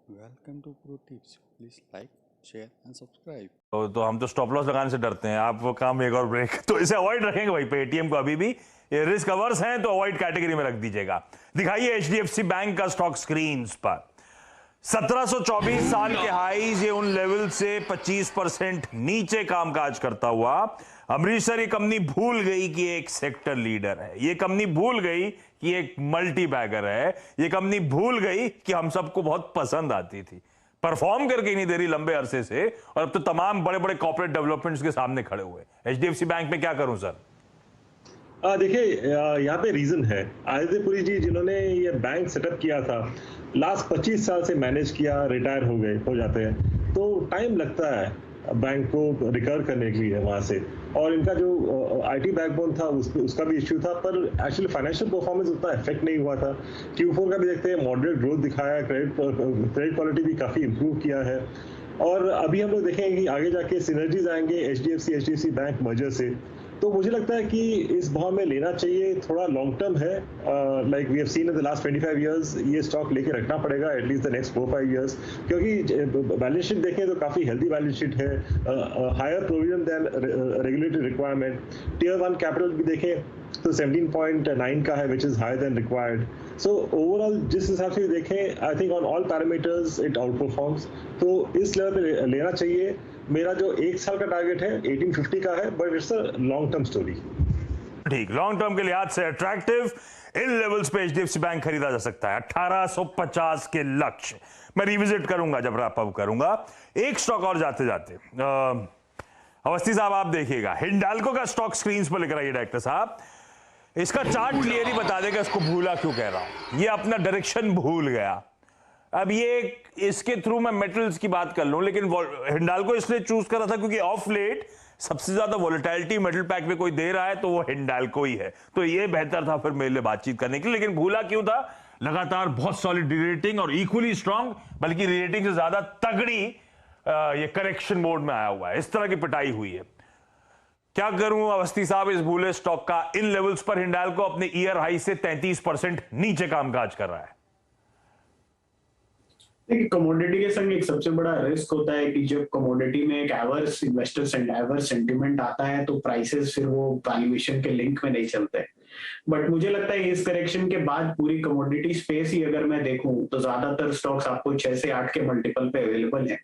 Welcome to Pro Tips. Please like, share and subscribe. तो हम तो स्टॉप लॉस लगाने से डरते हैं, आप वो काम एक और ब्रेक तो इसे अवॉइड रखेंगे भाई। पेटीएम को अभी भी ये रिस्क अवर्स हैं तो अवॉइड कैटेगरी में रख दीजिएगा। दिखाइए एचडीएफसी बैंक का स्टॉक स्क्रीन पर। 1724 साल के हाईज, ये उन लेवल से 25% नीचे कामकाज करता हुआ। अमरीश सर, ये कंपनी भूल गई कि एक सेक्टर लीडर है, ये कंपनी भूल गई कि एक मल्टी बैगर है, ये कंपनी भूल गई कि हम सबको बहुत पसंद आती थी। परफॉर्म करके नहीं दे रही लंबे अरसे से, और अब तो तमाम बड़े बड़े कॉर्पोरेट डेवलपमेंट्स के सामने खड़े हुए। एचडीएफसी बैंक में क्या करूं सर? देखिए, यहाँ पे रीजन है। आदित्यपुरी जी जिन्होंने ये बैंक सेटअप किया था, लास्ट 25 साल से मैनेज किया, रिटायर हो जाते हैं, तो टाइम लगता है बैंक को रिकवर करने के लिए वहां से। और इनका जो आईटी बैकबोन था उसका भी इश्यू था, पर एक्चुअली फाइनेंशियल परफॉर्मेंस उतना इफेक्ट नहीं हुआ था। Q4 का भी देखते हैं, मॉडरेट ग्रोथ दिखाया, क्रेडिट क्वालिटी भी काफी इंप्रूव किया है। और अभी हम लोग देखेंगे कि आगे जाके सिनर्जीज आएंगे एचडीएफसी बैंक मर्जर से, तो मुझे लगता है कि इस भाव में लेना चाहिए। थोड़ा लॉन्ग टर्म है, like we have seen in the last 25 years, ये स्टॉक लेके रखना पड़ेगा एटलीस्ट द नेक्स्ट 4-5 इयर्स, क्योंकि बैलेंस शीट देखें तो काफी हेल्दी बैलेंस शीट है, higher provision than regulatory requirement. Tier 1 capital भी देखें तो 17.9 का है, which is higher than required. So overall जिस हिसाब से देखें, I think on all parameters it outperforms, तो इस लेवल पे लेना चाहिए। मेरा जो 1 साल का टारगेट है 1850 का है, but it's a long term story. ठीक, लॉन्ग टर्म के लिहाज से अट्रैक्टिव इन लेवल्स पे एचडीएफसी बैंक खरीदा जा सकता है। 1850 के लक्ष्य मैं रिविजिट करूंगा जब रैप अप करूंगा। एक स्टॉक और जाते जाते अवस्थी साहब आप देखिएगा, हिंडाल्को का स्टॉक स्क्रीन पर लेकर आइए डायरेक्टर साहब। इसका चार्ट क्लियरली बता देगा इसको भूला क्यों कह रहा हूं। ये अपना डायरेक्शन भूल गया। अब ये इसके थ्रू मैं मेटल्स की बात कर लूं, लेकिन हिंडाल्को इसलिए चूज करा था क्योंकि ऑफ लेट सबसे ज्यादा वोलेटिलिटी मेटल पैक में कोई दे रहा है तो वो हिंडाल्को ही है, तो ये बेहतर था फिर मेरे लिए बातचीत करने के लिए। लेकिन भूला क्यों था? लगातार बहुत सॉलिड रेटिंग और इक्वली स्ट्रांग, बल्कि रेटिंग से ज्यादा तगड़ी ये करेक्शन मोड में आया हुआ है, इस तरह की पिटाई हुई है। क्या करूं अवस्थी साहब इस भूले स्टॉक का? इन लेवल्स पर हिंडाल्को अपने ईयर हाई से 33% नीचे कामकाज कर रहा है। देखिए, कमोडिटी के संग एक सबसे बड़ा रिस्क होता है कि जब कमोडिटी में एक एवर्स इन्वेस्टर एवर्स सेंटिमेंट आता है तो प्राइसेस फिर वो वैल्यूएशन के लिंक में नहीं चलते। बट मुझे लगता है इस करेक्शन के बाद पूरी कमोडिटी स्पेस ही अगर मैं देखूं तो ज्यादातर स्टॉक्स आपको 6 से 8 के मल्टीपल पे अवेलेबल है।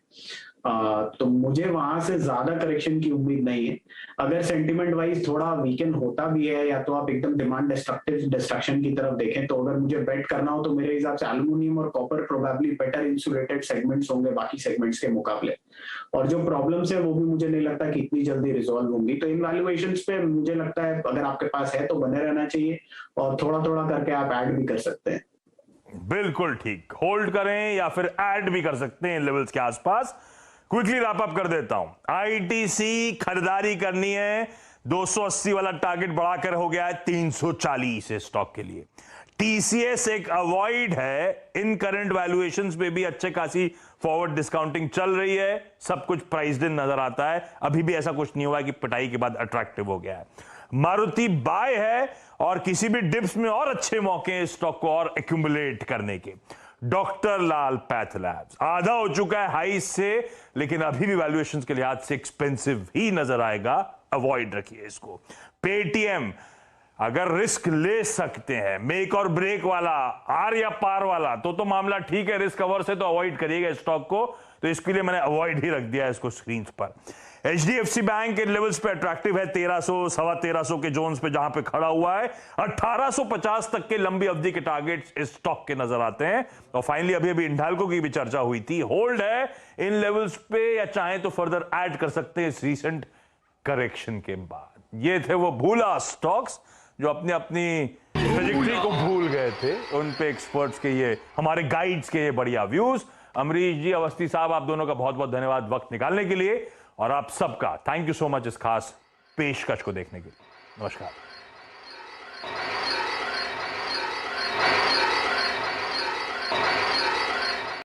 तो मुझे वहां से ज्यादा करेक्शन की उम्मीद नहीं है। अगर सेंटिमेंट वाइज थोड़ा वीकेंड होता भी है, या तो आप एकदम डिमांड डिस्ट्रक्शन की तरफ देखें, तो अगर मुझे बेट करना हो तो मेरे हिसाब से एल्युमिनियम और copper probably better insulated segments होंगे बाकी सेगमेंट्स के मुकाबले। और जो प्रॉब्लम्स है वो भी मुझे नहीं लगता कि इतनी जल्दी रिजॉल्व होंगी। तो इन वैल्यूएशंस पे मुझे लगता है अगर आपके पास है तो बने रहना चाहिए, और थोड़ा थोड़ा करके आप ऐड भी कर सकते हैं। बिल्कुल ठीक, होल्ड करें या फिर ऐड भी कर सकते हैं इन लेवल्स के आसपास। क्विकली रैप अप कर देता हूं। आईटीसी खरीदारी करनी है, 280 वाला टारगेट बढ़ाकर हो गया है 340 स्टॉक के लिए। टीसीएस एक अवॉइड है, इन करंट वैल्यूएशंस पे भी अच्छे खासी फॉरवर्ड डिस्काउंटिंग चल रही है, सब कुछ प्राइस्ड इन नजर आता है। अभी भी ऐसा कुछ नहीं हुआ कि पिटाई के बाद अट्रैक्टिव हो गया है। मारुति बाय है, और किसी भी डिप्स में और अच्छे मौके हैं स्टॉक को और एक्यूमुलेट करने के। डॉक्टर लाल पैथ लैब्स आधा हो चुका है हाई से, लेकिन अभी भी वैल्यूएशंस के लिहाज से एक्सपेंसिव ही नजर आएगा, अवॉइड रखिए इसको। पेटीएम अगर रिस्क ले सकते हैं, मेक और ब्रेक वाला, आर या पार वाला, तो मामला ठीक है, रिस्क अवर से तो अवॉइड करिएगा स्टॉक को, तो इसके लिए मैंने अवॉइड ही रख दिया है इसको स्क्रीन पर। एचडीएफसी बैंक के लेवल्स पे अट्रैक्टिव है, 1300 सवा 1300 के जोन्स पे जहां पे खड़ा हुआ है। 1850 तक के लंबी अवधि के टारगेट्स इस स्टॉक के नजर आते हैं। और फाइनली अभी हिंडाल्को की भी चर्चा हुई थी, होल्ड है इन लेवल्स पे, या चाहे तो फर्दर ऐड कर सकते हैं इस रीसेंट करेक्शन के बाद। ये थे वो भूला स्टॉक्स जो अपनी अपनी ट्रेजेक्टरी को भूल गए थे, उन पे एक्सपर्ट्स के ये, हमारे गाइड्स के ये बढ़िया व्यूज। अमरीश जी, अवस्थी साहब, आप दोनों का बहुत बहुत धन्यवाद वक्त निकालने के लिए, और आप सबका थैंक यू सो मच इस खास पेशकश को देखने के लिए। नमस्कार।